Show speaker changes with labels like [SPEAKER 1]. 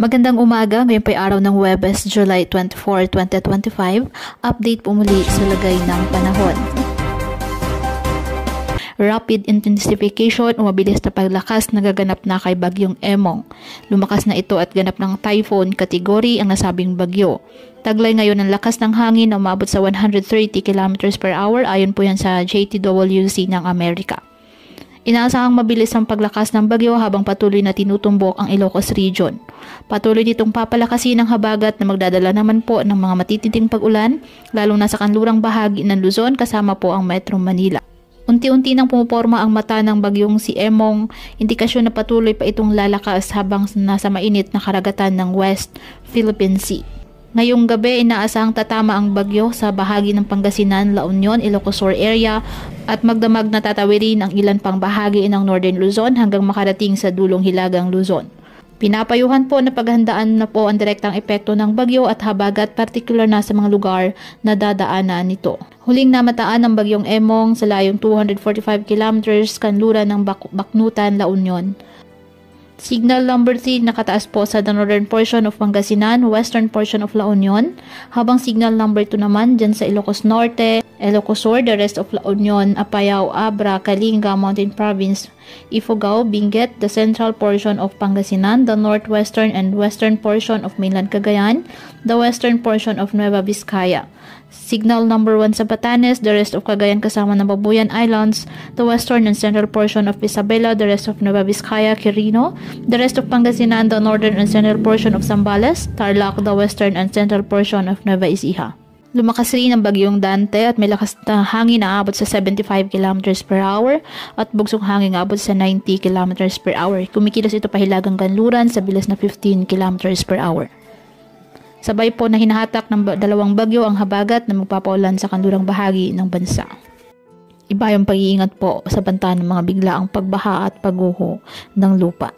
[SPEAKER 1] Magandang umaga, ngayon po'y araw ng Huwebes, July 24, 2025. Update po muli sa lagay ng panahon. Rapid intensification o mabilis na paglakas nagaganap na kay Bagyong Emong. Lumakas na ito at ganap ng typhoon category ang nasabing bagyo. Taglay ngayon ang lakas ng hangin na umabot sa 130 km per hour ayon po yan sa JTWC ng Amerika. Inaasahang mabilis ang paglakas ng bagyo habang patuloy na tinutumbok ang Ilocos Region. Patuloy nitong papalakasin ang habagat na magdadala naman po ng mga matitinding pag-ulan, lalong nasa kanlurang bahagi ng Luzon kasama po ang Metro Manila. Unti-unti nang pumuporma ang mata ng bagyong si Emong, indikasyon na patuloy pa itong lalakas habang nasa mainit na karagatan ng West Philippine Sea. Ngayong gabi, inaasahang tatama ang bagyo sa bahagi ng Pangasinan, La Union, Ilocos Sur area at magdamag na tatawirin ang ilan pang bahagi ng Northern Luzon hanggang makarating sa dulong Hilagang Luzon. Pinapayuhan po na paghandaan na po ang direktang epekto ng bagyo at habagat partikular na sa mga lugar na dadaanan nito. Huling namataan ng bagyong Emong sa layong 245 kilometers kanluran ng Baknutan, La Union. Signal number 3 nakataas po sa the northern portion of Pangasinan, western portion of La Union, habang signal number 2 naman dyan sa Ilocos Norte, Ilocos Sur, the rest of La Union, Apayao, Abra, Kalinga, Mountain Province, Ifugao, Benguet, the central portion of Pangasinan, the northwestern and western portion of mainland Cagayan, the western portion of Nueva Vizcaya. Signal number 1 sa Batanes, the rest of Cagayan kasama ng Babuyan Islands, the western and central portion of Isabela, the rest of Nueva Vizcaya, Quirino, the rest of Pangasinan, the northern and central portion of Zambales, Tarlac, the western and central portion of Nueva Ecija. Lumakas rin ang bagyong Dante at may lakas na hangin na abot sa 75 km per hour at bugsong hangin abot sa 90 km per hour. Kumikilos ito pahilagang kanluran sa bilis na 15 km per hour. Sabay po na hinahatak ng dalawang bagyo ang habagat na magpapaulan sa kanlurang bahagi ng bansa. Iba yung pag-iingat po sa banta ng mga biglaang pagbaha at pagguho ng lupa.